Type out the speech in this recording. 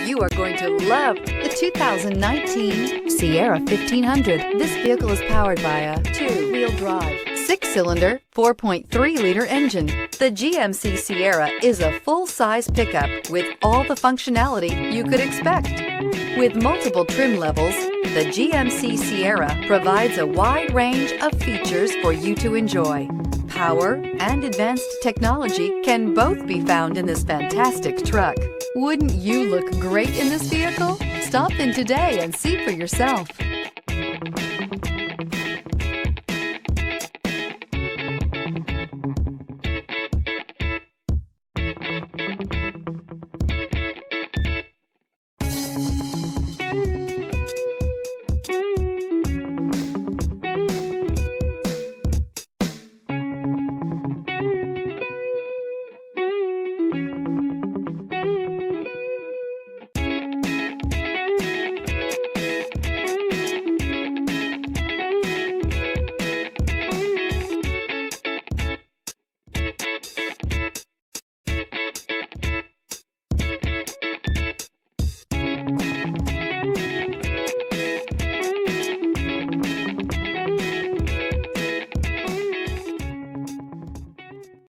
You are going to love the 2019 Sierra 1500. This vehicle is powered by a 2-wheel drive, 6-cylinder, 4.3-liter engine. The GMC Sierra is a full-size pickup with all the functionality you could expect. With multiple trim levels, the GMC Sierra provides a wide range of features for you to enjoy. Power and advanced technology can both be found in this fantastic truck. Wouldn't you look great in this vehicle? Stop in today and see for yourself.